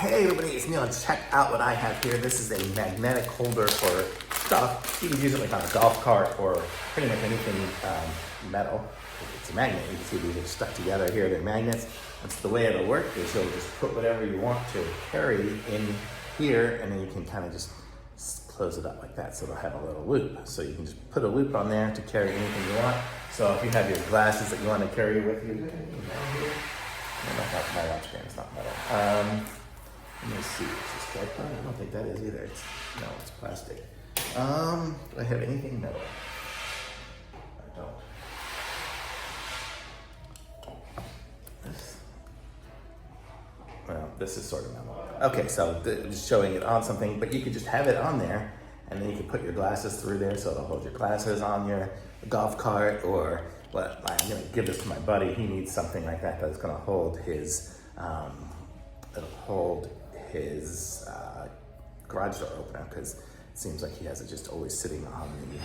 Hey everybody, it's Neil. Check out what I have here. This is a magnetic holder for stuff. You can use it like on a golf cart or pretty much anything metal. It's a magnet. You can see these are stuck together here. They're magnets. That's the way it'll work is you'll just put whatever you want to carry in here, and then you can kind of just close it up like that, so it'll have a little loop. So you can just put a loop on there to carry anything you want. So if you have your glasses that you want to carry with you, my watch band is not metal. Let me see, is this Silicone? I don't think that is either. No, it's plastic. Do I have anything metal? I don't. Well, this is sort of metal. Okay, so just showing it on something, but you could just have it on there, and then you can put your glasses through there, so it'll hold your glasses on your golf cart, or what? I'm gonna give this to my buddy. He needs something like that that's gonna hold his, garage door opener, because it seems like he has it just always sitting on the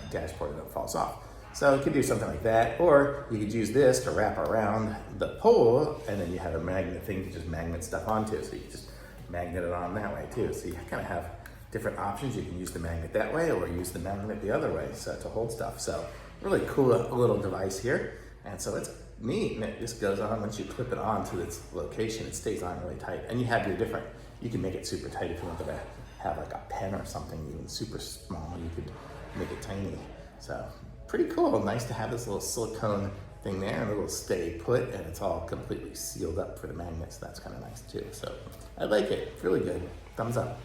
dashboard and it falls off. So you could do something like that, or you could use this to wrap around the pole, and then you have a magnet thing to just magnet stuff onto, so you can just magnet it on that way too. So you kind of have different options. You can use the magnet that way, or use the magnet the other way, so to hold stuff. So really cool little device here, and so it's neat, and it just goes on. Once you clip it on to its location, it stays on really tight. And you have your different, you can make it super tight if you wanted to have like a pen or something, even super small, you could make it tiny. So pretty cool. Nice to have this little silicone thing there, and a little stay put, and it's all completely sealed up for the magnets. That's kind of nice too. So I like it. It's really good. Thumbs up.